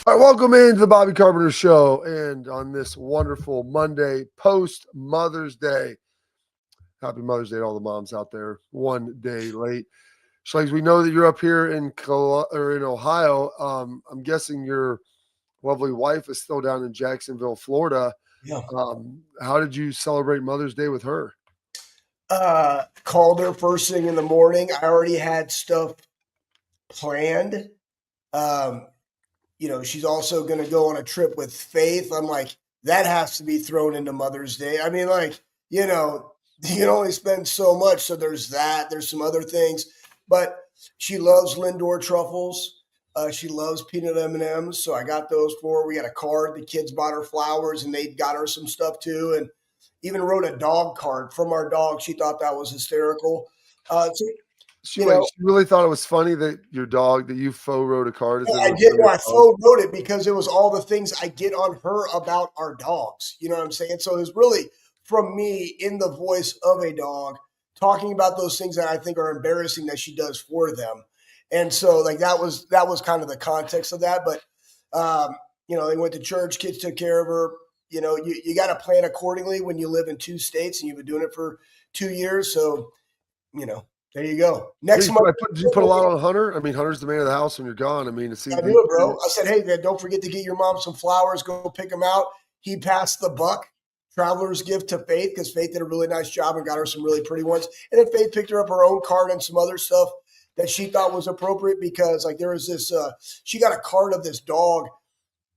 All right, welcome into the Bobby Carpenter Show. And on this wonderful Monday, post Mother's Day, happy Mother's Day to all the moms out there. One day late. Schlegs, we know that you're up here in Ohio. I'm guessing your lovely wife is still down in Jacksonville, Florida. Yeah. How did you celebrate Mother's Day with her? Called her first thing in the morning. I already had stuff planned. She's also going to go on a trip with Faith. I'm like, that has to be thrown into Mother's Day. I mean, you can only spend so much. So there's that. There's some other things. But she loves Lindor truffles. She loves peanut M&Ms. So I got those for her. We got a card. The kids bought her flowers, and they got her some stuff too. And even wrote a dog card from our dog. She thought that was hysterical. She really thought it was funny that your dog, that you faux wrote a card. I did. I faux wrote it because it was all the things I get on her about our dogs. You know what I'm saying? So it was really from me in the voice of a dog talking about those things that I think are embarrassing that she does for them. And so that was kind of the context of that. But, they went to church, kids took care of her. You got to plan accordingly when you live in two states and you've been doing it for 2 years. So, there you go. Next month. Did you put a lot on Hunter? I mean, Hunter's the man of the house when you're gone. I mean, I do it, bro. I said, hey, man, don't forget to get your mom some flowers. Go pick them out. He passed the buck. Traveler's gift to Faith because Faith did a really nice job and got her some really pretty ones. And then Faith picked her up her own card and some other stuff that she thought was appropriate because, there was this she got a card of this dog,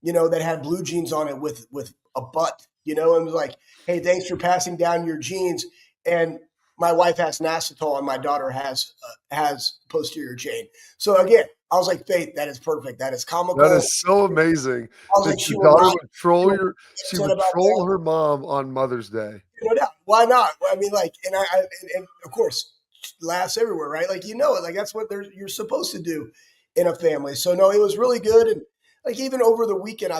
that had blue jeans on it with a butt, and was like, hey, thanks for passing down your jeans. And my wife has Nacetol and my daughter has posterior chain. So again, I was like, Faith, that is perfect. That is comical. That is so amazing. She would troll her mom on Mother's Day. No doubt. Why not? I mean, and of course, laughs everywhere, right? That's what you're supposed to do in a family. So no, it was really good. And even over the weekend,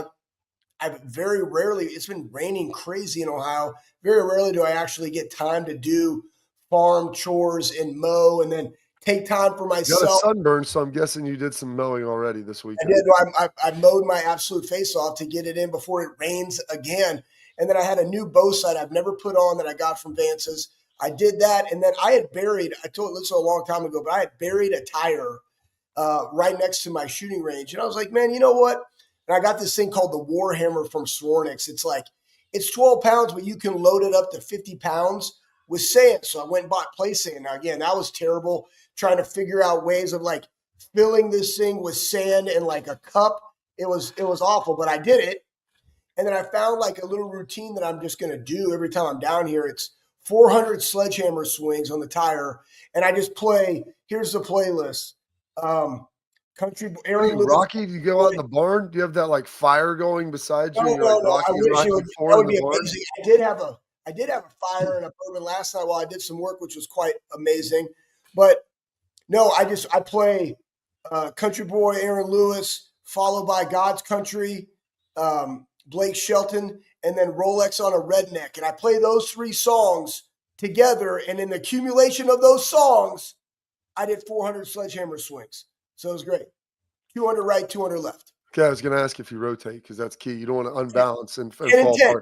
I've very rarely, it's been raining crazy in Ohio. Very rarely do I actually get time to do farm chores and mow and then take time for myself. You got a sunburn, so I'm guessing you did some mowing already this weekend. I did. I mowed my absolute face off to get it in before it rains again. And then I had a new bow sight I've never put on that I got from Vance's. I did that. And then I told this a long time ago, but I had buried a tire right next to my shooting range. And I was like, man, you know what? And I got this thing called the Warhammer from Swornix. It's 12 pounds, but you can load it up to 50 pounds with sand. So I went and bought play sand. Now, again, that was terrible trying to figure out ways of filling this thing with sand in a cup. It was awful, but I did it. And then I found a little routine that I'm just going to do every time I'm down here. It's 400 sledgehammer swings on the tire. And I just play, here's the playlist. Country Aaron Lewis. Rocky, do you go out in the barn? Do you have that fire going beside you? No. I wish that would be amazing. I did have a fire in a bourbon last night while I did some work, which was quite amazing. But no, I play Country Boy, Aaron Lewis, followed by God's Country, Blake Shelton, and then Rolex on a Redneck. And I play those three songs together. And in the accumulation of those songs, I did 400 sledgehammer swings. So it was great. 200 right, 200 left. Okay, I was going to ask if you rotate because that's key. You don't want to unbalance and 10 and 10.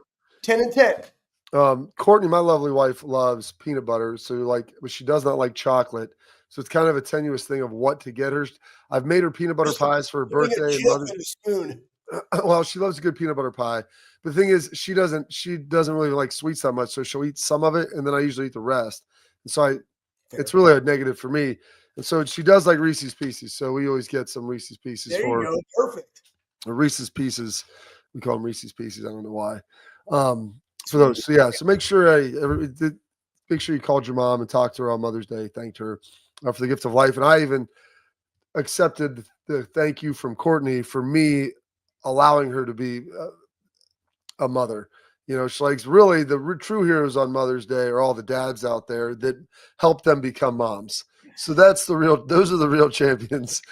10 and 10. Courtney, my lovely wife, loves peanut butter. So but she does not like chocolate. So it's kind of a tenuous thing of what to get her. I've made her peanut butter pies for her birthday. Spoon. Well, she loves a good peanut butter pie. But the thing is, she doesn't really like sweets that much. So she'll eat some of it, and then I usually eat the rest. And so it's really a negative for me. And so she does like Reese's Pieces. So we always get some Reese's Pieces there for her. You go. Perfect. Reese's Pieces. We call them Reese's Pieces. I don't know why. For those. So yeah. So make sure you called your mom and talked to her on Mother's Day. Thanked her for the gift of life. And I even accepted the thank you from Courtney for me allowing her to be a mother. She's really the true heroes on Mother's Day are all the dads out there that help them become moms. So those are the real champions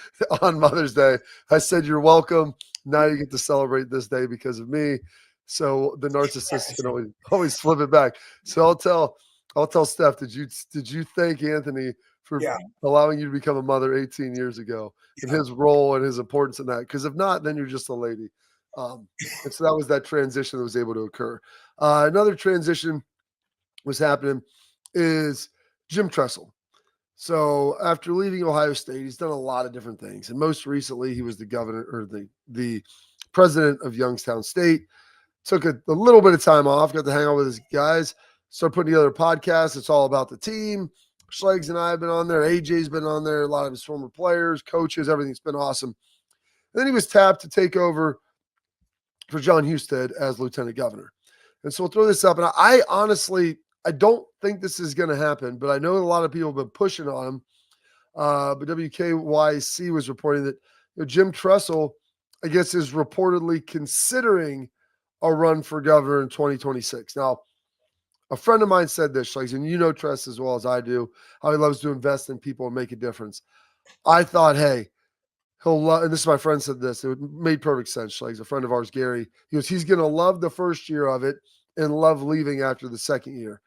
on Mother's Day. I said, you're welcome. Now you get to celebrate this day because of me. So the narcissist can always flip it back. So I'll I'll tell Steph. Did you thank Anthony for Yeah. allowing you to become a mother 18 years ago and Yeah. his role and his importance in that? Because if not, then you're just a lady. And so that was that transition that was able to occur. Another transition was happening is Jim Tressel. So after leaving Ohio State, he's done a lot of different things, and most recently, he was the governor or the president of Youngstown State. Took a little bit of time off, got to hang out with his guys, started putting together a podcast. It's all about the team. Schlegs and I have been on there. AJ's been on there. A lot of his former players, coaches, everything's been awesome. And then he was tapped to take over for John Husted as lieutenant governor. And so we'll throw this up. And I honestly, I don't think this is going to happen, but I know a lot of people have been pushing on him. But WKYC was reporting that Jim Tressel, I guess, is reportedly considering a run for governor in 2026. Now, a friend of mine said this, and you know Tress as well as I do, how he loves to invest in people and make a difference. I thought, hey, he'll love, and this is my friend said this, it made perfect sense. Like a friend of ours, Gary, he goes, he's going to love the first year of it and love leaving after the second year.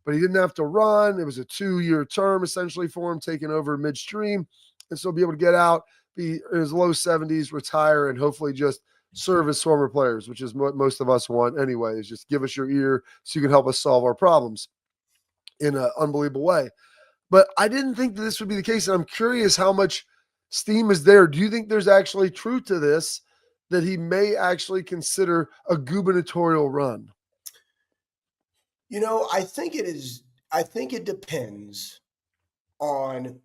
But he didn't have to run. It was a 2-year term essentially for him, taking over midstream. And so be able to get out, be in his low 70s, retire, and hopefully just serve as former players, which is what most of us want anyway, is just give us your ear so you can help us solve our problems in an unbelievable way. But I didn't think that this would be the case. And I'm curious how much steam is there. Do you think there's actually truth to this, that he may actually consider a gubernatorial run? I think it is. I think it depends on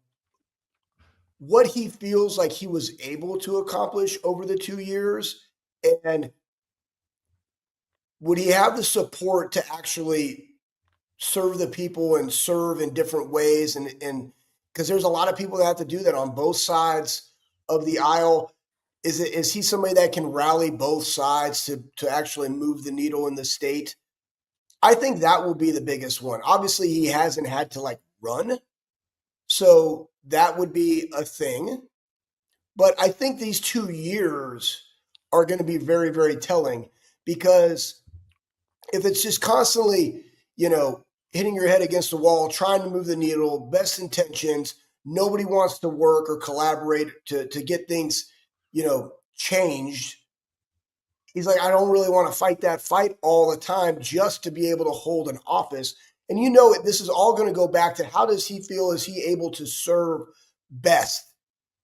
what he feels like he was able to accomplish over the 2 years, and would he have the support to actually serve the people and serve in different ways, and because there's a lot of people that have to do that on both sides of the aisle. Is he somebody that can rally both sides to actually move the needle in the state? I think that will be the biggest one. Obviously, he hasn't had to run, so that would be a thing. But I think these 2 years are going to be very, very telling, because if it's just constantly, hitting your head against the wall, trying to move the needle, best intentions, nobody wants to work or collaborate to get things, changed. He's like, I don't really want to fight that fight all the time just to be able to hold an office. And this is all going to go back to, how does he feel? Is he able to serve best?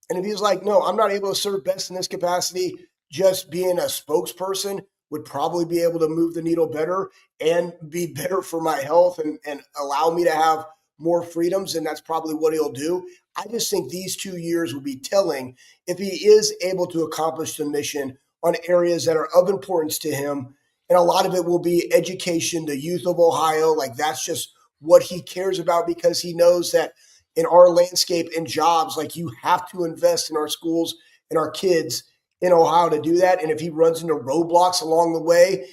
And if he's like, no, I'm not able to serve best in this capacity, just being a spokesperson would probably be able to move the needle better and be better for my health and allow me to have more freedoms. And that's probably what he'll do. I just think these 2 years will be telling if he is able to accomplish the mission on areas that are of importance to him. And a lot of it will be education, the youth of Ohio. That's just what he cares about, because he knows that in our landscape and jobs, you have to invest in our schools and our kids in Ohio to do that. And if he runs into roadblocks along the way,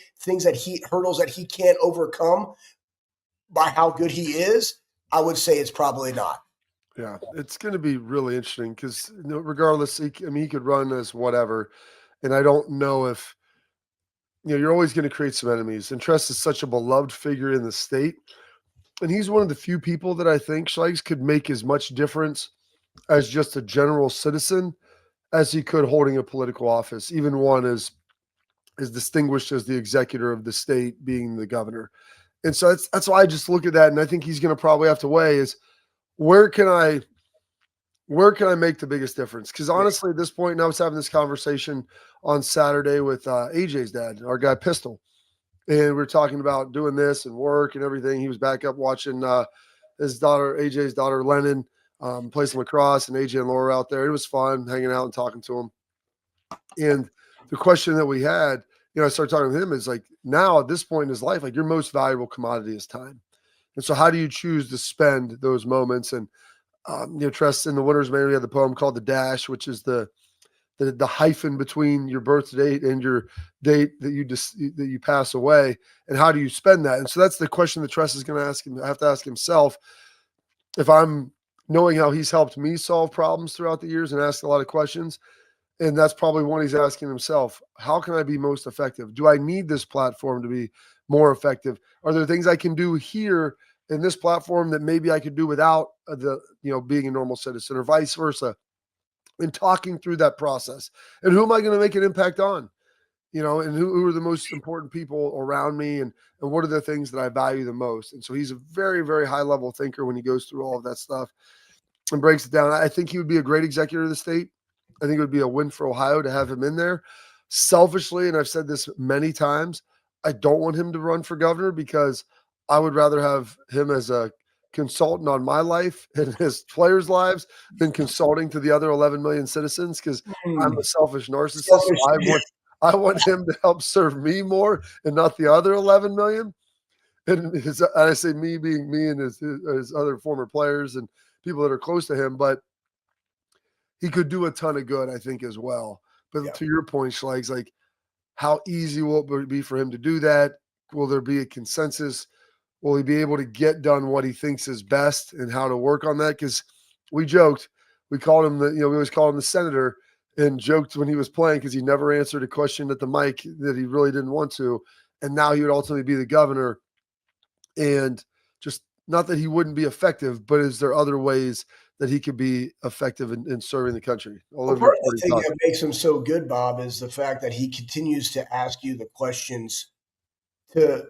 hurdles that he can't overcome by how good he is, I would say it's probably not. Yeah, it's going to be really interesting because regardless, he could run as whatever. And I don't know if, you're always going to create some enemies. And Tress is such a beloved figure in the state. And he's one of the few people that I think Schlegs could make as much difference as just a general citizen as he could holding a political office, even one as distinguished as the executor of the state being the governor. And so that's why I just look at that. And I think he's going to probably have to weigh is, where can I make the biggest difference? Because honestly, at this point, and I was having this conversation on Saturday with AJ's dad, our guy Pistol, and we were talking about doing this and work and everything. He was back up watching his daughter, AJ's daughter, Lennon, play some lacrosse, and AJ and Laura out there. It was fun hanging out and talking to him. And the question that we had, I started talking to him, is now at this point in his life, your most valuable commodity is time. And so how do you choose to spend those moments? And Tress, in the Winter's Man, we had the poem called The Dash, which is the hyphen between your birth date and your date that you pass away. And how do you spend that? And so that's the question that Tress is going to have to ask himself. If I'm knowing how he's helped me solve problems throughout the years and ask a lot of questions, and that's probably one he's asking himself, how can I be most effective? Do I need this platform to be more effective? Are there things I can do here in this platform that maybe I could do without being a normal citizen, or vice versa, and talking through that process. And who am I going to make an impact on? And who are the most important people around me, and what are the things that I value the most? And so he's a very, very high level thinker when he goes through all of that stuff and breaks it down. I think he would be a great executive of the state. I think it would be a win for Ohio to have him in there. Selfishly, and I've said this many times, I don't want him to run for governor because I would rather have him as a consultant on my life and his players' lives than consulting to the other 11 million citizens, because I'm a selfish narcissist. Selfish. So I want him to help serve me more and not the other 11 million. And I say me being me and his other former players and people that are close to him, but he could do a ton of good, I think, as well. But to your point, Schlegs, like, how easy will it be for him to do that? Will there be a consensus? Will he be able to get done what he thinks is best and how to work on that? Because we joked, we called him we always called him the senator, and joked when he was playing because he never answered a question at the mic that he really didn't want to. And now he would ultimately be the governor. And just not that he wouldn't be effective, but is there other ways that he could be effective in serving the country? Well, part of the thing that makes him so good, Bob, is the fact that he continues to ask you the questions to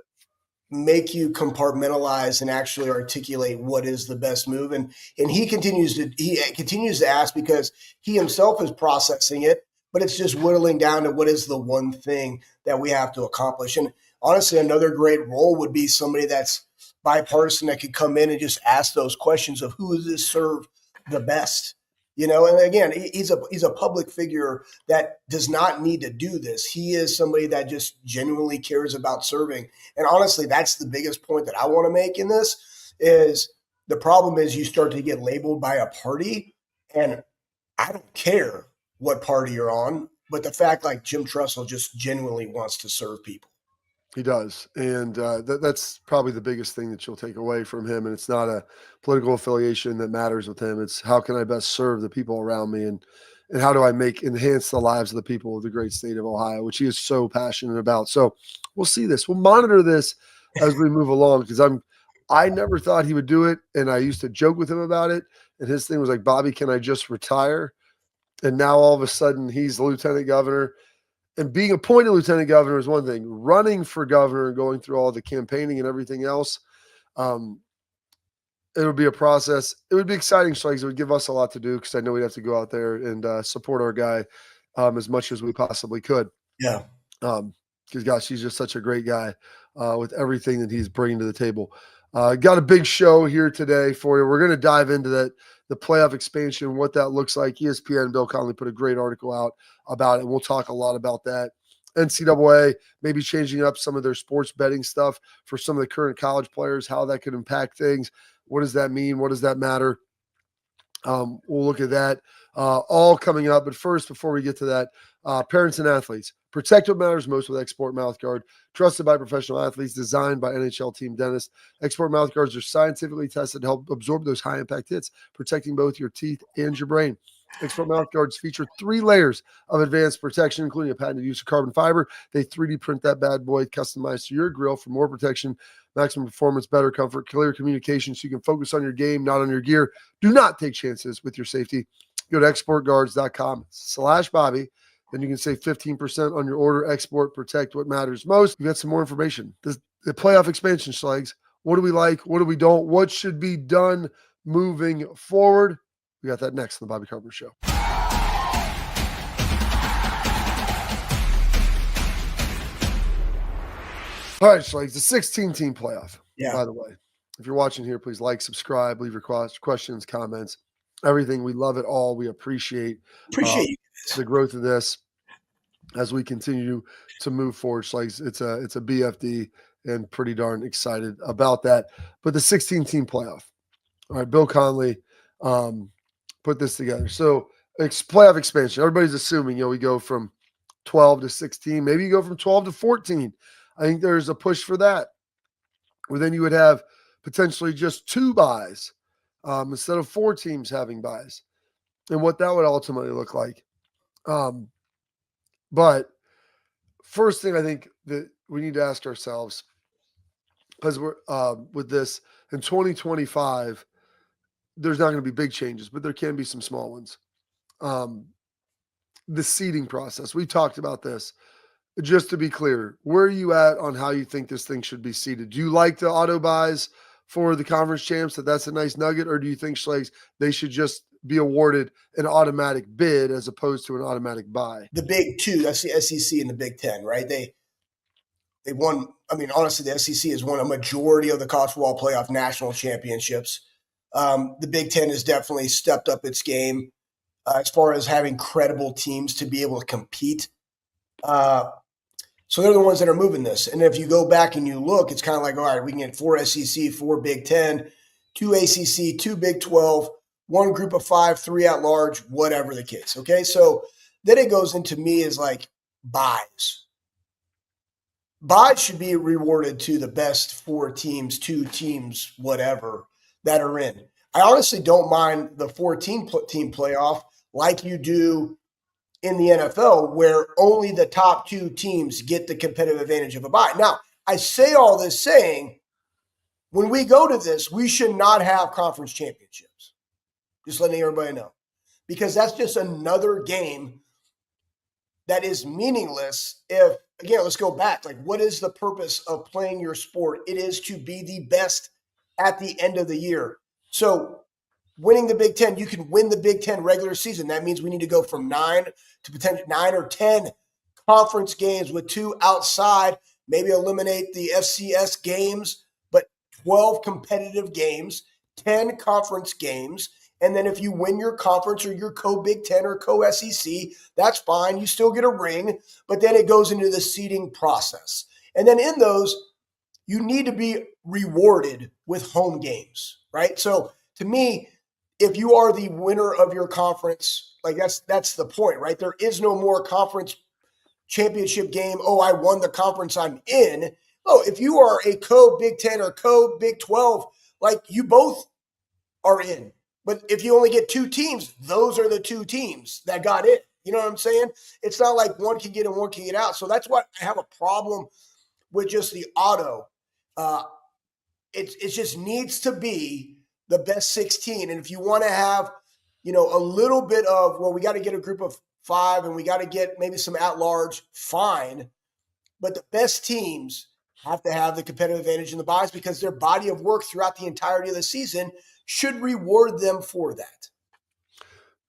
make you compartmentalize and actually articulate what is the best move. And he continues to ask because he himself is processing it, but it's just whittling down to what is the one thing that we have to accomplish. And honestly, another great role would be somebody that's bipartisan that could come in and just ask those questions of who does this serve the best. And again, he's a public figure that does not need to do this. He is somebody that just genuinely cares about serving. And honestly, that's the biggest point that I want to make in this is the problem is you start to get labeled by a party, and I don't care what party you're on, but the fact like Jim Tressel just genuinely wants to serve people. He does. And that's probably the biggest thing that you'll take away from him. And it's not a political affiliation that matters with him. It's how can I best serve the people around me, and how do I enhance the lives of the people of the great state of Ohio, which he is so passionate about. So we'll see this. We'll monitor this as we move along, because I never thought he would do it. And I used to joke with him about it. And his thing was like, Bobby, can I just retire? And now all of a sudden he's the lieutenant governor. And being appointed lieutenant governor is one thing. Running for governor and going through all the campaigning and everything else, it would be a process. It would be exciting, Schlegs. It would give us a lot to do, because I know we'd have to go out there and support our guy as much as we possibly could. Yeah. Because, gosh, he's just such a great guy with everything that he's bringing to the table. Got a big show here today for you. We're going to dive into the playoff expansion, what that looks like. ESPN, Bill Connolly put a great article out about it. We'll talk a lot about that. NCAA maybe changing up some of their sports betting stuff for some of the current college players, how that could impact things. What does that mean? What does that matter? We'll look at that all coming up. But first, before we get to that, parents and athletes, protect what matters most with Export Mouthguard. Trusted by professional athletes, designed by NHL team dentists. Export Mouthguards are scientifically tested to help absorb those high-impact hits, protecting both your teeth and your brain. Export Mouthguards feature 3 layers of advanced protection, including a patented use of carbon fiber. They 3D print that bad boy, customized to your grill for more protection, maximum performance, better comfort, clear communication, so you can focus on your game, not on your gear. Do not take chances with your safety. Go to exportguards.com/Bobby. Then you can save 15% on your order. Export, protect what matters most. We've got some more information. The playoff expansion, Schlegs. What do we like? What do we don't? What should be done moving forward? We got that next on the Bobby Carpenter Show. All right, Schlegs, the 16-team playoff. Yeah. By the way, if you're watching here, please like, subscribe, leave your questions, comments, everything. We love it all. We appreciate the growth of this as we continue to move forward. Schlegs, it's a BFD, and pretty darn excited about that. But the 16-team playoff. All right, Bill Connolly put this together. So playoff expansion. Everybody's assuming, we go from 12 to 16. Maybe you go from 12 to 14. I think there's a push for that. Where then you would have potentially just 2 buys instead of 4 teams having buys, and what that would ultimately look like. But first thing I think that we need to ask ourselves, because we're with this in 2025, there's not going to be big changes, but there can be some small ones. Um, the seeding process, we talked about this. Just to be clear, where are you at on how you think this thing should be seeded? Do you like the auto buys for the conference champs? That's a nice nugget, or do you think Schlegs they should just be awarded an automatic bid as opposed to an automatic buy? The big two, that's the SEC and the Big Ten, right? They won. I mean, honestly, the SEC has won a majority of the college football playoff national championships. The Big Ten has definitely stepped up its game as far as having credible teams to be able to compete. So they're the ones that are moving this. And if you go back and you look, it's kind of like, all right, we can get 4 SEC, 4 Big Ten, 2 ACC, 2 Big 12, 1 group of 5, 3 at large, whatever the case. Okay. So then it goes into me as like buys. Buys should be rewarded to the best 4 teams, 2 teams, whatever that are in. I honestly don't mind the 14 team playoff like you do in the NFL, where only the top 2 teams get the competitive advantage of a bye. Now, I say all this saying, when we go to this, we should not have conference championships. Just letting everybody know. Because that's just another game that is meaningless if, again, let's go back. Like, what is the purpose of playing your sport? It is to be the best at the end of the year. So winning the Big Ten, you can win the Big Ten regular season. That means we need to go from 9 to potentially 9 or 10 conference games with 2 outside, maybe eliminate the FCS games, but 12 competitive games, 10 conference games. And then if you win your conference or your co-Big Ten or co-SEC, that's fine. You still get a ring, but then it goes into the seeding process. And then in those, you need to be rewarded with home games, right? So to me, if you are the winner of your conference, like that's the point, right? There is no more conference championship game. Oh, I won the conference I'm in. Oh, if you are a co-Big Ten or co-Big 12, like you both are in. But if you only get 2 teams, those are the 2 teams that got in. You know what I'm saying? It's not like one can get in, one can get out. So that's why I have a problem with just the auto. It just needs to be the best 16. And if you want to have, a little bit of, well, we got to get a group of 5 and we got to get maybe some at large, fine. But the best teams have to have the competitive advantage in the buys because their body of work throughout the entirety of the season should reward them for that.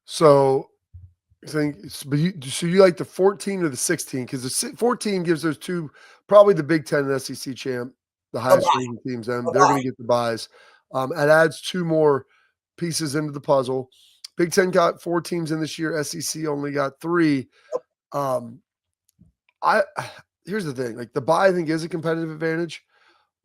So I think, but you like the 14 or the 16? Because the 14 gives those 2, probably the Big Ten and SEC champ, the highest rated teams, and they're going to get the buys. It adds 2 more pieces into the puzzle. Big Ten got 4 teams in this year. SEC only got 3. Here's the thing: like the buy, I think is a competitive advantage,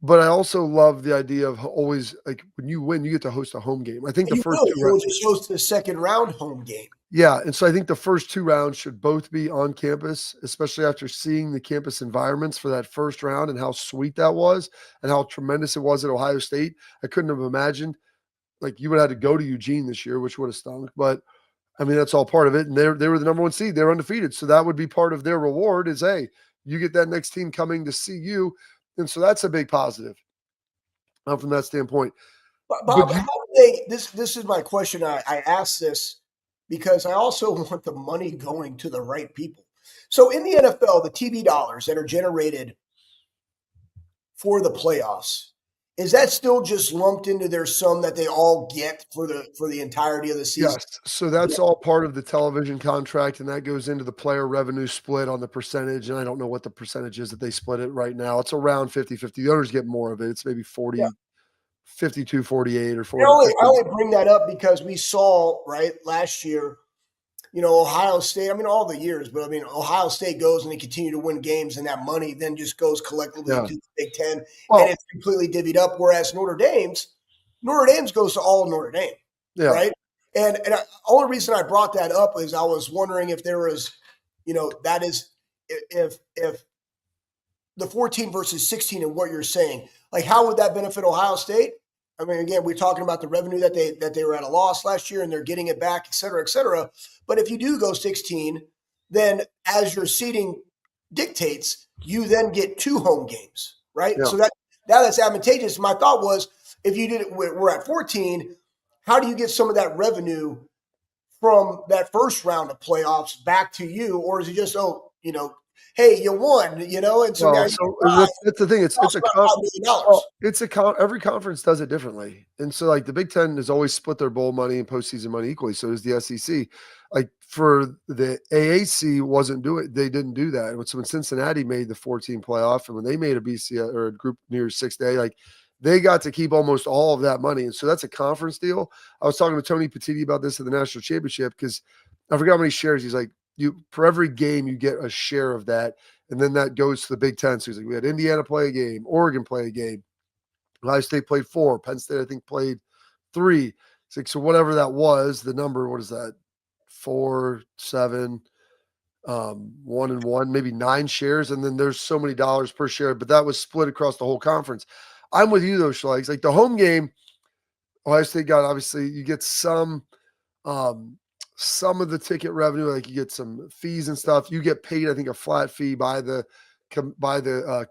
but I also love the idea of always like when you win, you get to host a home game. I think the first 2 rounds just host the second round home game. Yeah, and so I think the first 2 rounds should both be on campus, especially after seeing the campus environments for that first round and how sweet that was and how tremendous it was at Ohio State. I couldn't have imagined like you would have had to go to Eugene this year, which would have stunk. But I mean, that's all part of it. And they were the number 1 seed. They were undefeated. So that would be part of their reward is, hey, you get that next team coming to see you. And so that's a big positive from that standpoint. Bob, how do they, this is my question. I asked this because I also want the money going to the right people. So in the NFL, the TV dollars that are generated for the playoffs, is that still just lumped into their sum that they all get for the entirety of the season? Yes. So that's all part of the television contract, and that goes into the player revenue split on the percentage. And I don't know what the percentage is that they split it right now. It's around 50-50. The owners get more of it. It's maybe 40, 52, 48 or 40. I only bring that up because we saw, right, last year, Ohio State, I mean, all the years, but I mean, Ohio State goes and they continue to win games, and that money then just goes collectively to the Big Ten, and it's completely divvied up. Whereas Notre Dame's goes to all of Notre Dame, right? And the only reason I brought that up is I was wondering if there was, that is, if the 14 versus 16 and what you're saying, like how would that benefit Ohio State? I mean, again, we're talking about the revenue that they were at a loss last year and they're getting it back, et cetera, et cetera. But if you do go 16, then as your seeding dictates, you then get 2 home games, right? Yeah. So Now that's advantageous. My thought was, if you did it, we're at 14. How do you get some of that revenue from that first round of playoffs back to you, or is it just hey, you won, and so now Well, you so get five, that's the thing. It's also a got $5 million. well, every conference does it differently, and so like the Big Ten has always split their bowl money and postseason money equally. So does the SEC. Like for the AAC, they didn't do that. So when Cincinnati made the 14 playoff, and when they made a BCS or a group New Year's 6 day, like they got to keep almost all of that money, and so that's a conference deal. I was talking to Tony Petitti about this at the national championship because I forgot how many shares. He's like, you for every game you get a share of that. And then that goes to the Big Ten. So he's like, we had Indiana play a game, Oregon play a game, Ohio State played 4, Penn State, I think, played 3. It's like, so whatever that was, the number, what is that? 4, 7, 1 and 1, maybe 9 shares. And then there's so many dollars per share, but that was split across the whole conference. I'm with you though, Schlegs. Like the home game, Ohio State got, obviously, you get some of the ticket revenue, like you get some fees and stuff. You get paid, I think, a flat fee by the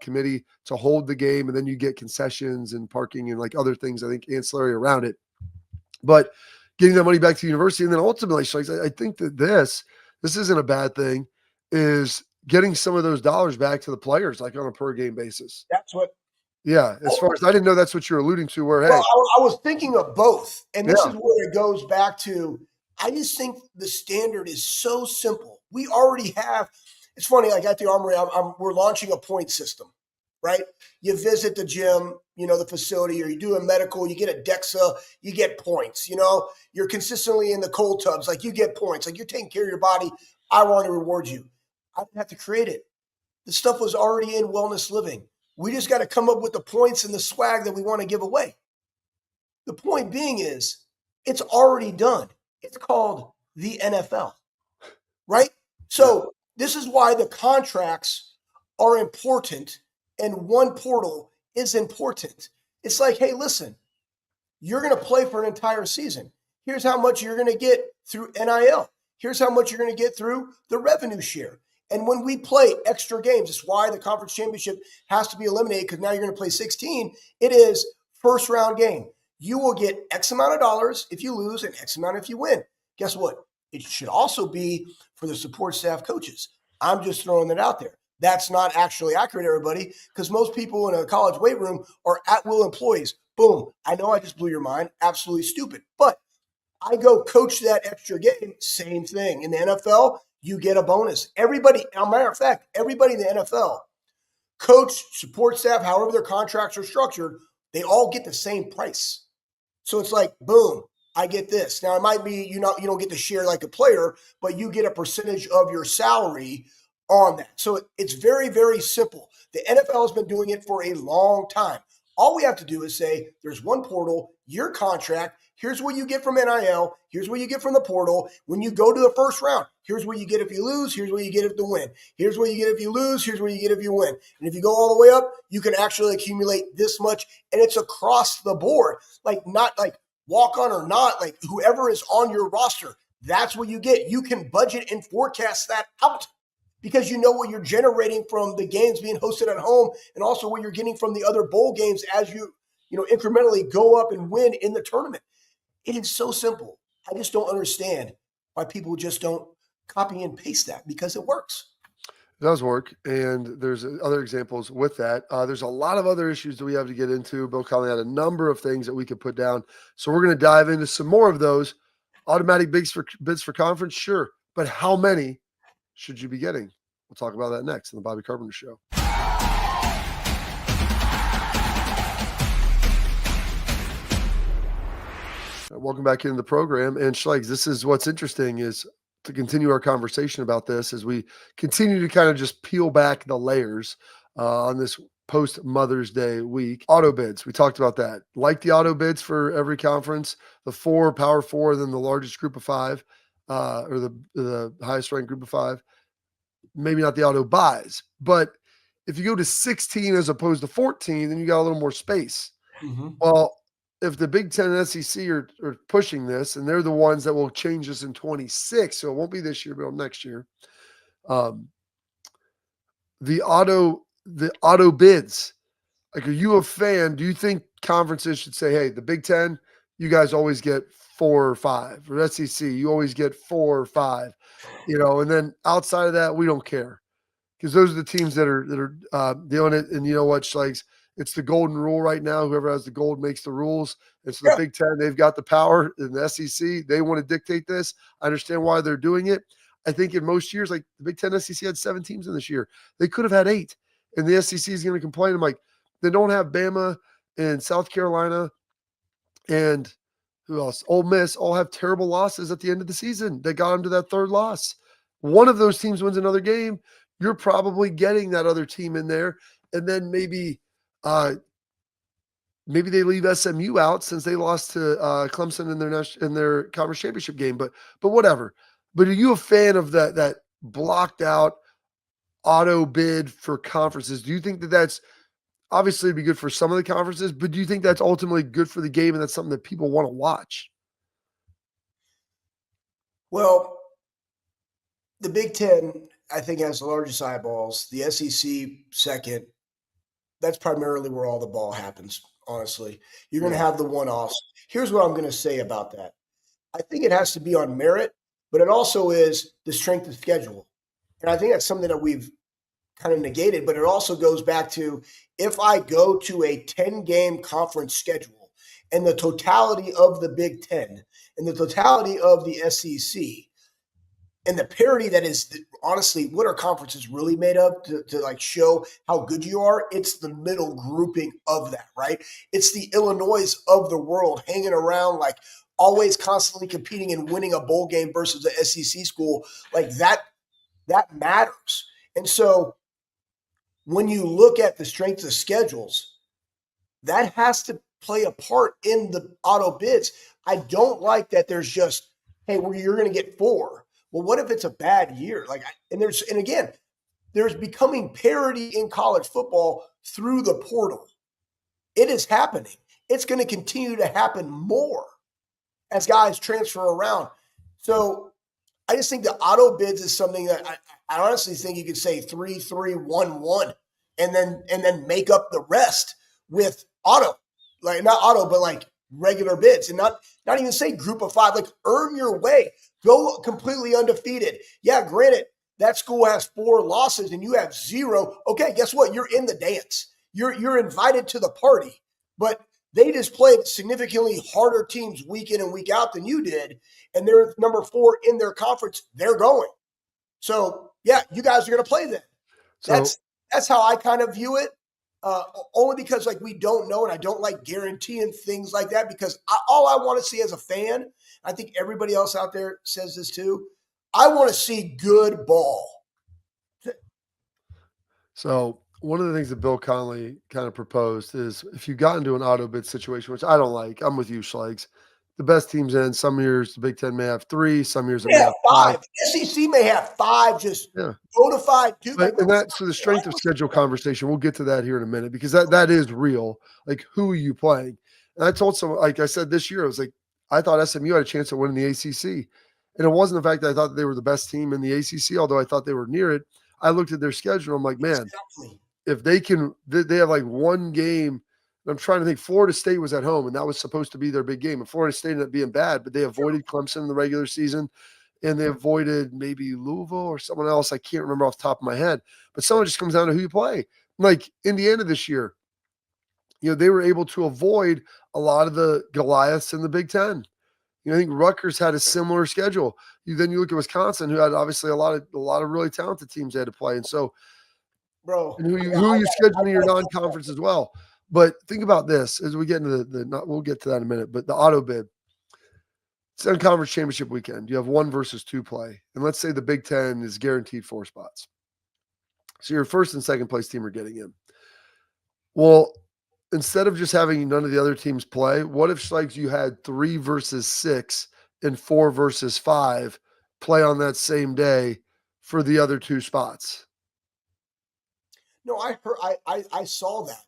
committee to hold the game, and then you get concessions and parking and like other things, I think, ancillary around it. But getting that money back to the university, and then ultimately, I think that this isn't a bad thing, is getting some of those dollars back to the players, like on a per game basis. That's what. Yeah, as far as I didn't know, that's what you're alluding to. Where Well, hey, I was thinking of both, and this yeah, is where it goes back to. I just think the standard is so simple. We already have. It's funny, like at the Armory, we're launching a point system, right? You visit the gym, the facility, or you do a medical, you get a DEXA, you get points. You're consistently in the cold tubs, like you get points. Like you're taking care of your body. I want to reward you. I didn't have to create it. The stuff was already in Wellness Living. We just got to come up with the points and the swag that we want to give away. The point being is, it's already done. It's called the NFL, right? So this is why the contracts are important and one portal is important. It's like, hey, listen, you're going to play for an entire season. Here's how much you're going to get through NIL. Here's how much you're going to get through the revenue share. And when we play extra games, it's why the conference championship has to be eliminated, because now you're going to play 16. It is first round game. You will get X amount of dollars if you lose and X amount if you win. Guess what? It should also be for the support staff coaches. I'm just throwing that out there. That's not actually accurate, everybody, because most people in a college weight room are at-will employees. Boom. I know I just blew your mind. Absolutely stupid. But I go coach that extra game. Same thing. In the NFL, you get a bonus. Everybody, as a matter of fact, everybody in the NFL, coach, support staff, however their contracts are structured, they all get the same price. So it's like, boom, I get this. Now it might be you don't get to share like a player, but you get a percentage of your salary on that. So it's very, very simple. The NFL has been doing it for a long time. All we have to do is say, there's one portal, your contract, here's what you get from NIL, here's what you get from the portal. When you go to the first round, here's what you get if you lose, here's what you get if you win. Here's what you get if you lose, here's what you get if you win. And if you go all the way up, you can actually accumulate this much, and it's across the board. Like not like walk on or not, like whoever is on your roster, that's what you get. You can budget and forecast that out, because you know what you're generating from the games being hosted at home, and also what you're getting from the other bowl games as you incrementally go up and win in the tournament. It is so simple. I just don't understand why people just don't copy and paste that, because it works. It does work, and there's other examples with that. There's a lot of other issues that we have to get into. Bill Conley had a number of things that we could put down, so we're going to dive into some more of those. Automatic bids for conference, sure, but how many should you be getting? We'll talk about that next on the Bobby Carpenter Show. Welcome back into the program. And Schlegs, this is what's interesting, is to continue our conversation about this as we continue to kind of just peel back the layers on this post Mother's Day week. Auto bids, we talked about that. Like the auto bids for every conference, the Power Four, then the largest group of 5, or the highest ranked group of 5. Maybe not the auto buys, but if you go to 16 as opposed to 14, then you got a little more space. Mm-hmm. Well, if the Big Ten and SEC are pushing this, and they're the ones that will change this in 26, so it won't be this year, but next year. The auto bids Like, are you a fan? Do you think conferences should say, hey, the Big Ten, you guys always get 4 or 5, or SEC, you always get 4 or 5, and then outside of that, we don't care because those are the teams that are doing it. And you know what, Schlegs? It's the golden rule right now. Whoever has the gold makes the rules. And so the Yeah. Big Ten, they've got the power. In the SEC, they want to dictate this. I understand why they're doing it. I think in most years, like the Big Ten, SEC had 7 teams in this year. They could have had 8. And the SEC is going to complain. I'm like, they don't have Bama and South Carolina and who else? Ole Miss all have terrible losses at the end of the season. They got them to that third loss. One of those teams wins another game. You're probably getting that other team in there, and then maybe they leave SMU out since they lost to Clemson in their conference championship game. But whatever. But are you a fan of that blocked out auto bid for conferences? Do you think that that's obviously it'd be good for some of the conferences, but do you think that's ultimately good for the game and that's something that people want to watch? Well, the Big Ten, I think, has the largest eyeballs. The SEC second. That's primarily where all the ball happens. Honestly, you're going to have the one-offs. Here's what I'm going to say about that. I think it has to be on merit, but it also is the strength of schedule, and I think that's something that we've kind of negated. But it also goes back to if I go to a 10-game conference schedule and the totality of the Big Ten and the totality of the SEC and the parity that is honestly what are conferences really made of to like show how good you are. It's the middle grouping of that, right? It's the Illinois of the world hanging around, like always constantly competing and winning a bowl game versus the SEC school. Like that matters. And so when you look at the strength of schedules, that has to play a part in the auto bids. I don't like that there's just, hey, well, you're going to get 4. Well, what if it's a bad year? And again, there's becoming parity in college football through the portal. It is happening. It's going to continue to happen more as guys transfer around. So I just think the auto bids is something that I honestly think you could say 3-3-1-1 and then make up the rest with auto. Like not auto, but like regular bids and not even say group of 5, like earn your way. Go completely undefeated. Yeah, granted, that school has 4 losses and you have 0. Okay, guess what? You're in the dance. You're invited to the party. But they just played significantly harder teams week in and week out than you did, and they're number 4 in their conference. They're going. So yeah, you guys are going to play them. So That's how I kind of view it. Only because like we don't know, and I don't like guaranteeing things like that because all I want to see as a fan, I think everybody else out there says this too. I want to see good ball. So one of the things that Bill Connolly kind of proposed is if you got into an auto bid situation, which I don't like, I'm with you, Schlegs. The best teams in some years, the Big Ten may have 3, some years it may have 5. SEC may have 5 just Yeah. bona fide. And that's so the strength of schedule conversation. We'll get to that here in a minute because that is real. Like, who are you playing? And I told someone, like I said, this year, I was like, I thought SMU had a chance of winning the ACC. And it wasn't the fact that I thought they were the best team in the ACC, although I thought they were near it. I looked at their schedule. I'm like, man, if they can, they have like one game. I'm trying to think. Florida State was at home, and that was supposed to be their big game. And Florida State ended up being bad, but they avoided Clemson in the regular season, and they avoided maybe Louisville or someone else. I can't remember off the top of my head. But someone just comes down to who you play. Like Indiana this year, they were able to avoid a lot of the Goliaths in the Big Ten. I think Rutgers had a similar schedule. Then you look at Wisconsin, who had obviously a lot of really talented teams they had to play. And so, bro, and who you schedule in your non-conference as well. But think about this as we get into we'll get to that in a minute. But the auto bid, it's on conference championship weekend. You have 1 versus 2 play, and let's say the Big Ten is guaranteed 4 spots. So your first and second place team are getting in. Well, instead of just having none of the other teams play, what if like you had 3 versus 6 and 4 versus 5 play on that same day for the other 2 spots? No, I heard, I saw that,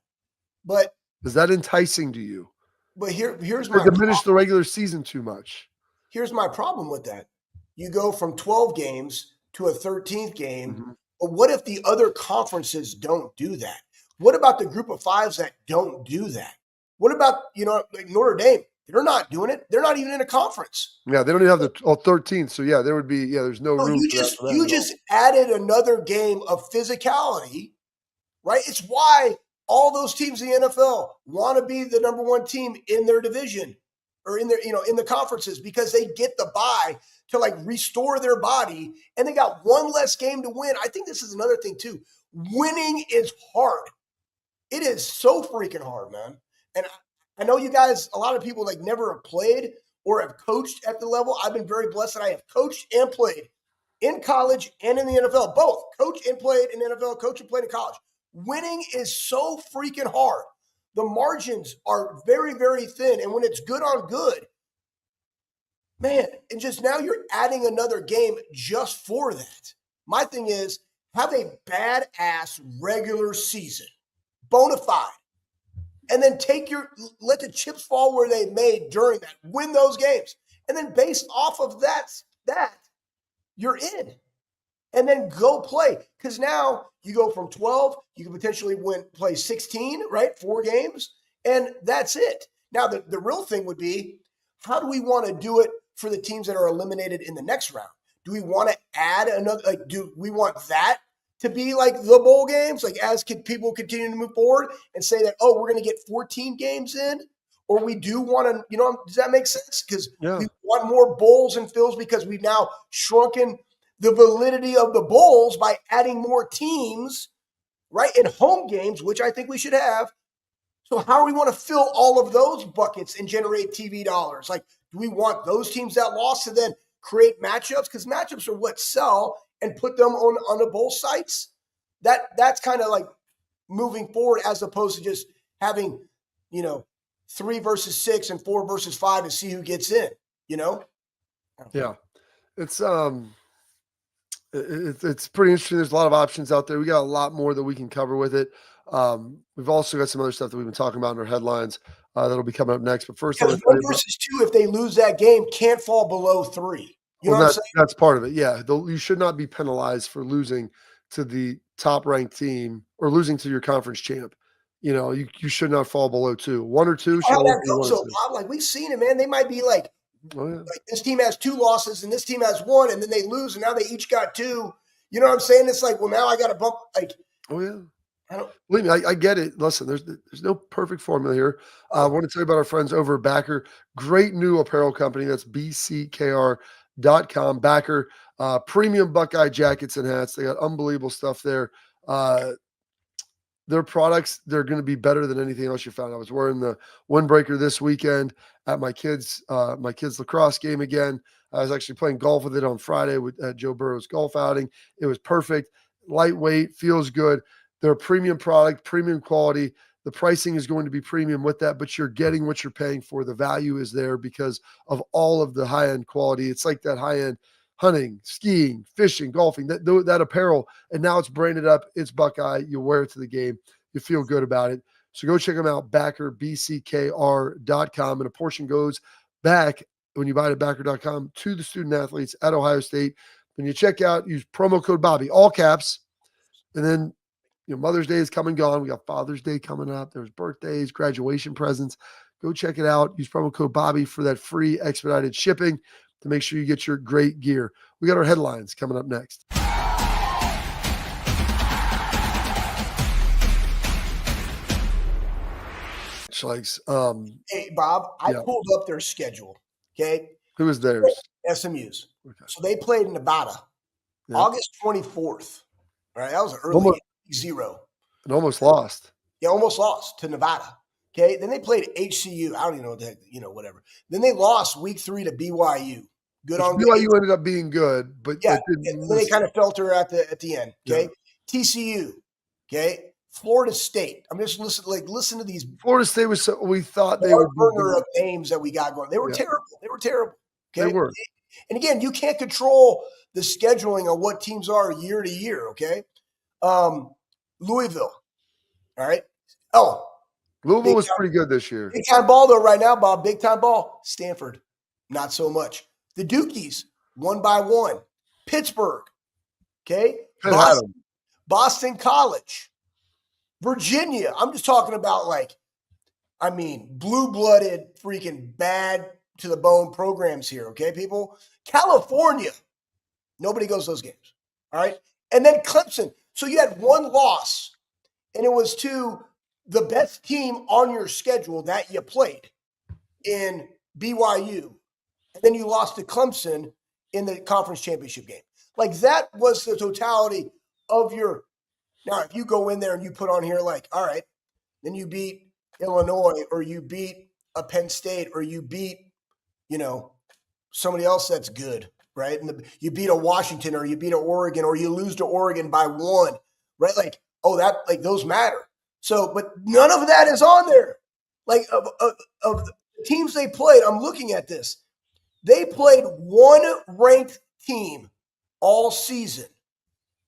but is that enticing to you? But here's my diminish the regular season too much. Here's my problem with that. You go from 12 games to a 13th game. Mm-hmm. But what if the other conferences don't do that? What about the group of fives that don't do that? What about, like Notre Dame? They're not doing it. They're not even in a conference. Yeah, they don't even have the 13th. So yeah, there would be there's no So room you for that just for them you at all. just added another game of physicality, right? It's why all those teams in the NFL want to be the number one team in their division or in their, in the conferences, because they get the bye to like restore their body, and they got one less game to win. I think this is another thing too. Winning is hard. It is so freaking hard, man. And I know you guys, a lot of people like never have played or have coached at the level. I've been very blessed that I have coached and played in college and in the NFL, both coach and played in the NFL, coach and played in college. Winning is so freaking hard. The margins are very, very thin. And when it's good on good, man, and just now you're adding another game just for that. My thing is, have a badass regular season, bona fide, and then let the chips fall where they may during that. Win those games, and then based off of that you're in, and then go play. Because now you go from 12, you can potentially play 16, right? 4 games, and that's it. Now the real thing would be, how do we want to do it for the teams that are eliminated in the next round? Do we want to add another? Like, do we want that to be like the bowl games? Like, as people continue to move forward and say that, oh, we're going to get 14 games in, or we do want to, does that make sense? Because we want more bowls and fills because we've now shrunken the validity of the bowls by adding more teams, right? In home games, which I think we should have. So how do we want to fill all of those buckets and generate TV dollars? Like, do we want those teams that lost to then create matchups? Because matchups are what sell, and put them on the bowl sites. That's kind of like moving forward, as opposed to just having, 3 versus 6 and 4 versus 5 to see who gets in, Yeah. It's pretty interesting. There's a lot of options out there. We got a lot more that we can cover with it. We've also got some other stuff that we've been talking about in our headlines that'll be coming up next. But first, because 1 versus 2, if they lose that game, can't fall below 3. You know what I'm saying? That's part of it. Yeah, you should not be penalized for losing to the top-ranked team or losing to your conference champ. You should not fall below 2. 1 or 2 should always be 1 or 2. Bob, like, we've seen it, man. They might be like, like, this team has 2 losses and this team has 1, and then they lose, and now they each got 2. You know what I'm saying? It's like, well, now I got to bump. Like, oh yeah. Believe me, I get it. Listen, there's no perfect formula here. I want to tell you about our friends over at Backer. Great new apparel company. That's bckr.com. Backer, premium Buckeye jackets and hats. They got unbelievable stuff there. Their products, they're going to be better than anything else you found. I was wearing the windbreaker this weekend at my kids' lacrosse game again. I was actually playing golf with it on Friday at Joe Burrow's golf outing. It was perfect, lightweight, feels good. They're a premium product, premium quality. The pricing is going to be premium with that, but you're getting what you're paying for. The value is there because of all of the high-end quality. It's like that high-end hunting, skiing, fishing, golfing, that apparel, and now it's branded up. It's Buckeye. You wear it to the game. You feel good about it. So go check them out, Backer, bckr.com, and a portion goes back when you buy it at backer.com to the student athletes at Ohio State. When you check out, use promo code Bobby, all caps, and then Mother's Day is come and gone. We got Father's Day coming up. There's birthdays, graduation presents. Go check it out. Use promo code Bobby for that free expedited shipping to make sure you get your great gear. We got our headlines coming up next. Schleichs. Hey, Bob, I pulled up their schedule. Okay. Who was theirs? SMU's. Okay. So they played in Nevada, August 24th. All right. That was an early 0. And almost lost. Yeah, almost lost to Nevada. Okay. Then they played HCU. I don't even know what the heck, whatever. Then they lost week 3 to BYU. Good on BYU ended up being good, but then they kind of falter at the end. Okay. Yeah. TCU. Okay. Florida State. I'm just listen to these. Florida State was we thought they were burner of names that we got going. They were terrible. They were terrible. Okay. They were. And again, you can't control the scheduling of what teams are year to year. Okay. Louisville. All right. Oh, Louisville was pretty good this year. Big time ball though right now, Bob. Big time ball. Stanford, not so much. The Dukies, 1 by 1. Pittsburgh. Okay. Boston College. Virginia, I'm just talking about blue-blooded, freaking bad to the bone programs here, okay, people? California, nobody goes to those games, all right? And then Clemson. So you had one loss, and it was to the best team on your schedule that you played in BYU. And then you lost to Clemson in the conference championship game. Like, that was the totality of your. Now, if you go in there and you put on here, like, all right, then you beat Illinois, or you beat a Penn State, or you beat, somebody else that's good, right? And you beat a Washington, or you beat a Oregon, or you lose to Oregon by 1, right? Like, those matter. So, but none of that is on there. Like, of the teams they played, I'm looking at this. They played one ranked team all season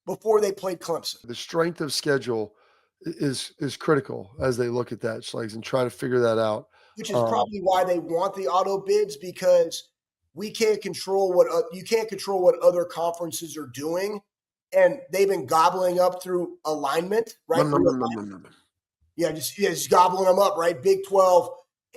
before they played Clemson. The strength of schedule is critical as they look at that, Schlegs, and try to figure that out. Which is probably why they want the auto bids, because you can't control what other conferences are doing, and they've been gobbling up through alignment, right? No. Yeah, just gobbling them up, right? Big 12,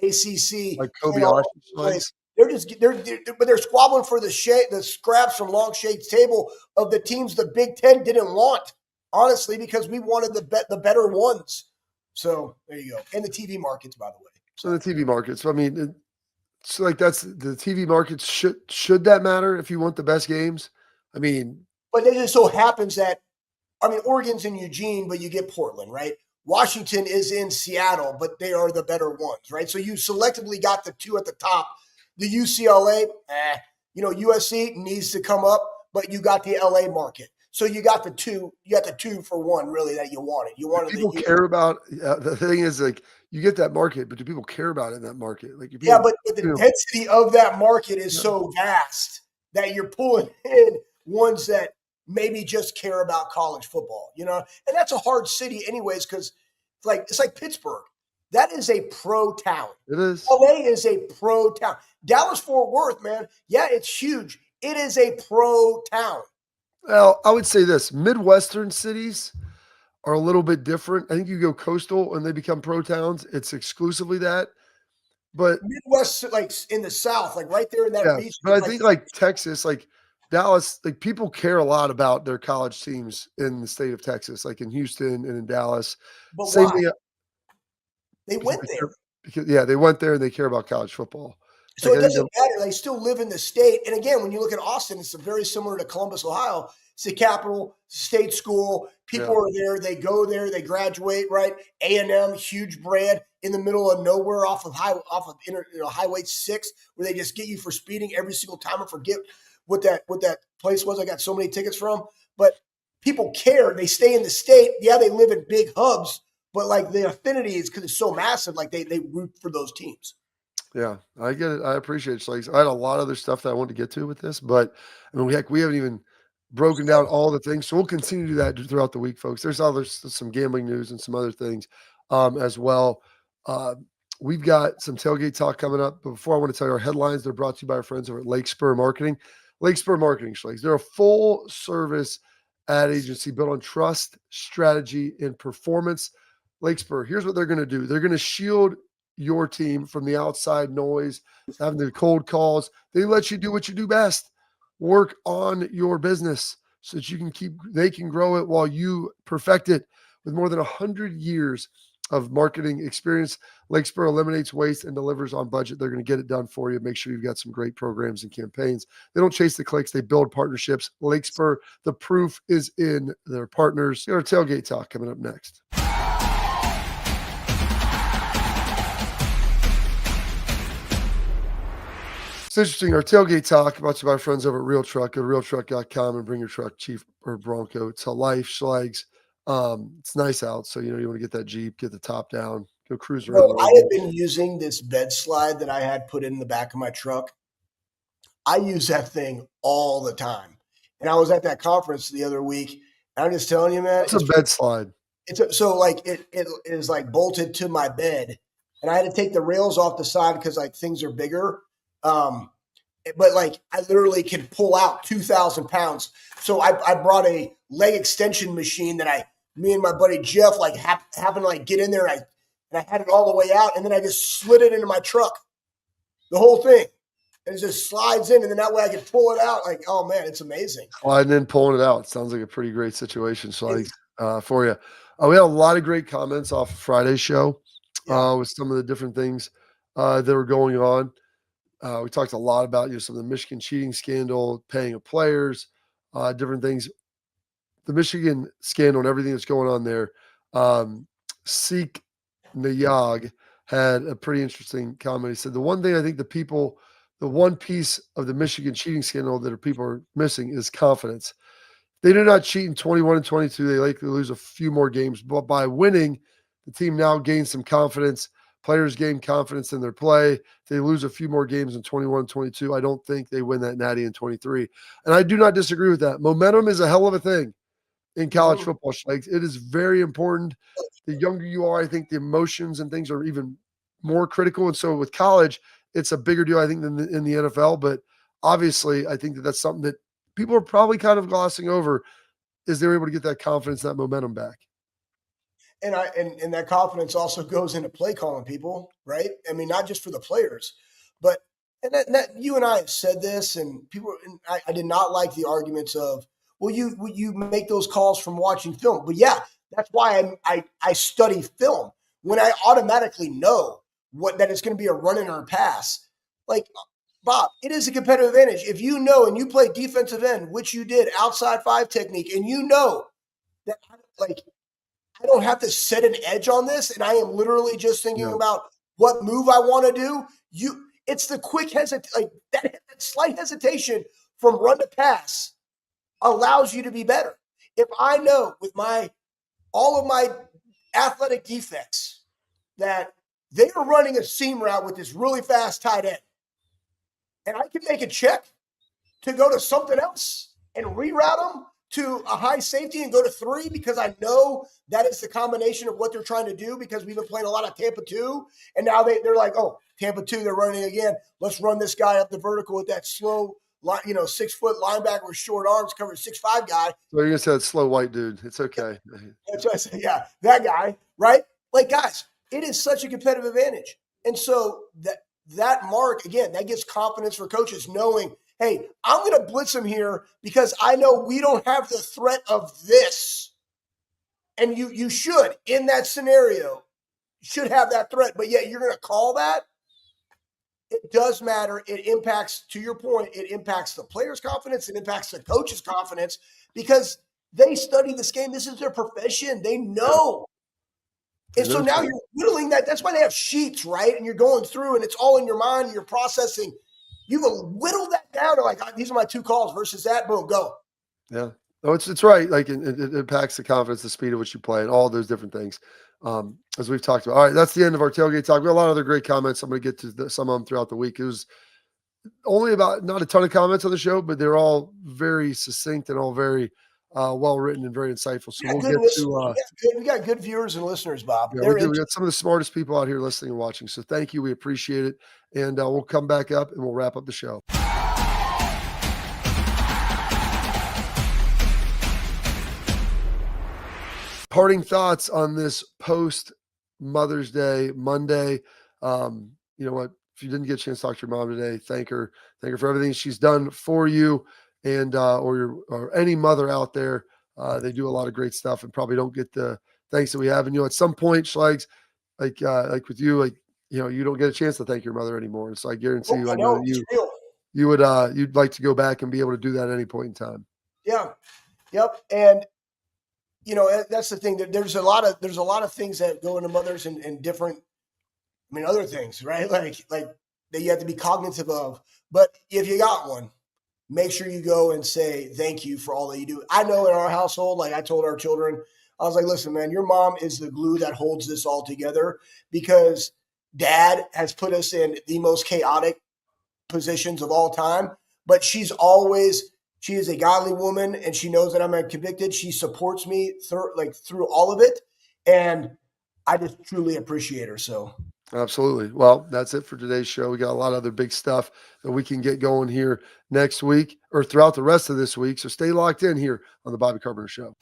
ACC, like Kobayashi. They're squabbling for the scraps from Long Shade's table of the teams the Big Ten didn't want, honestly, because we wanted the better ones. So there you go. And the TV markets, by the way. So the TV markets. I mean, so like that's the TV markets. Should that matter if you want the best games? I mean, but it just so happens that, Oregon's in Eugene, but you get Portland, right? Washington is in Seattle, but they are the better ones, right? So you selectively got the two at the top. The UCLA, USC needs to come up, but you got the LA market. So you got the two. You got the 2 for 1, really, that you wanted. People care about. The thing is, like, you get that market, but do people care about it in that market? Like, but the density of that market is so vast that you're pulling in ones that maybe just care about college football, and that's a hard city, anyways, because it's like Pittsburgh. That is a pro town. It is. LA is a pro town. Dallas-Fort Worth, man, yeah, it's huge. It is a pro town. Well, I would say this: Midwestern cities are a little bit different. I think you go coastal and they become pro towns. It's exclusively that. But Midwest, like in the South, like right there in that region. But I think like Texas, like Dallas, like people care a lot about their college teams in the state of Texas, like in Houston and in Dallas. But Same why? thing, they went there. Because they went there and they care about college football. So it doesn't matter. They still live in the state. And again, when you look at Austin, it's very similar to Columbus, Ohio. It's the capital, state school. People are there. They go there. They graduate, right? A&M, huge brand in the middle of nowhere off of Highway 6, where they just get you for speeding every single time. I forget what that place was. I got so many tickets from. But people care. They stay in the state. Yeah, they live in big hubs. But like the affinity is because it's so massive. Like they root for those teams. Yeah, I get it. I appreciate it. Like, I had a lot of other stuff that I wanted to get to with this, but I mean, we haven't even broken down all the things. So we'll continue to do that throughout the week, folks. There's some gambling news and some other things as well. We've got some tailgate talk coming up. But before I want to tell you our headlines, they're brought to you by our friends over at Lake Spur Marketing. Lake Spur Marketing, Schlegs. They're a full service ad agency built on trust, strategy, and performance. Lake Spur, here's what they're going to do. They're going to shield your team from the outside noise, having the cold calls. They let you do what you do best. Work on your business so that they can grow it while you perfect it. With more than 100 years of marketing experience, Lake Spur eliminates waste and delivers on budget. They're going to get it done for you. Make sure you've got some great programs and campaigns. They don't chase the clicks. They build partnerships. Lake Spur, the proof is in their partners. Got our tailgate talk coming up next. It's interesting. Our tailgate talk brought to you by our friends over at Real Truck. Go to realtruck.com and bring your truck, Chief or Bronco, to life. Schlegs. It's nice out, so you want to get that Jeep, get the top down, go cruise around. I have been using this bed slide that I had put in the back of my truck. I use that thing all the time, and I was at that conference the other week. And I'm just telling you, man, it's a bed slide. It is like bolted to my bed, and I had to take the rails off the side because like things are bigger. But like I literally can pull out 2,000 pounds. So I brought a leg extension machine that I me and my buddy Jeff like happened to like get in there, and I had it all the way out, and then I just slid it into my truck, the whole thing, and it just slides in, and then that way I can pull it out. Like, oh man, it's amazing. And then pulling it out sounds like a pretty great situation. So for you, we had a lot of great comments off of Friday's show with some of the different things that were going on. We talked a lot about some of the Michigan cheating scandal, paying of players, different things. The Michigan scandal and everything that's going on there. Seek Nayag had a pretty interesting comment. He said, the one thing I think the one piece of the Michigan cheating scandal that people are missing is confidence. They do not cheat in 21 and 22. They likely lose a few more games, but by winning, the team now gains some confidence. Players gain confidence in their play. If they lose a few more games in 21 and 22, I don't think they win that natty in 23. And I do not disagree with that. Momentum is a hell of a thing in college football. Like, it is very important. The younger you are, I think the emotions and things are even more critical. And so with college, it's a bigger deal, I think, than in the NFL. But obviously, I think that's something that people are probably kind of glossing over, is they're able to get that confidence, that momentum back. And and that confidence also goes into play calling, people, right? I mean, not just for the players, but that you and I have said this, and people. And I did not like the arguments of, well, you make those calls from watching film, but yeah, that's why I study film. When I automatically know that it's going to be a run in or a pass, like, Bob, it is a competitive advantage if you know and you play defensive end, which you did, outside five technique, and you know that like. I don't have to set an edge on this, and I am literally just thinking about what move I want to do. It's the quick hesitation, like that slight hesitation from run to pass allows you to be better. If I know with all of my athletic defects that they are running a seam route with this really fast tight end, and I can make a check to go to something else and reroute them to a high safety and go to 3 because I know that is the combination of what they're trying to do, because we've been playing a lot of Tampa 2, and now they're like, oh, Tampa 2, they're running again. Let's run this guy up the vertical with that slow, 6-foot linebacker with short arms, covering 6'5" guy. So you're going to say that slow white dude. It's okay. That's what I say. Yeah, that guy, right? Like, guys, it is such a competitive advantage. And so that mark, again, that gives confidence for coaches knowing, hey, I'm going to blitz him here because I know we don't have the threat of this. And you should, in that scenario, should have that threat. But yet you're going to call that? It does matter. It impacts, to your point, it impacts the player's confidence. It impacts the coach's confidence because they study this game. This is their profession. They know. And so now you're whittling that. That's why they have sheets, right? And you're going through and it's all in your mind and you're processing. You can whittle that down to like, these are my 2 calls versus that. Boom, go. Yeah. No, it's right. Like it impacts the confidence, the speed at which you play, and all those different things. As we've talked about. All right, that's the end of our tailgate talk. We got a lot of other great comments. I'm going to get to some of them throughout the week. It was only about not a ton of comments on the show, but they're all very succinct and all very well written and very insightful. So we'll get to. We got good viewers and listeners, Bob. Yeah, we got some of the smartest people out here listening and watching. So thank you. We appreciate it. And we'll come back up and we'll wrap up the show. Parting thoughts on this post Mother's Day Monday. You know what? If you didn't get a chance to talk to your mom today, thank her for everything she's done for you, and or any mother out there. They do a lot of great stuff and probably don't get the thanks that we have. And at some point, Schlegs, like with you, you don't get a chance to thank your mother anymore. So I guarantee I know that you would you'd like to go back and be able to do that at any point in time. Yeah. Yep. And that's the thing. There's a lot of things that go into mothers and different, other things, right? Like that you have to be cognitive of. But if you got one, make sure you go and say thank you for all that you do. I know in our household, like I told our children, I was like, listen, man, your mom is the glue that holds this all together, because dad has put us in the most chaotic positions of all time. But she is a godly woman, and she knows that I'm convicted. She supports me through all of it. And I just truly appreciate her. So absolutely. Well, that's it for today's show. We got a lot of other big stuff that we can get going here next week or throughout the rest of this week. So stay locked in here on the Bobby Carpenter Show.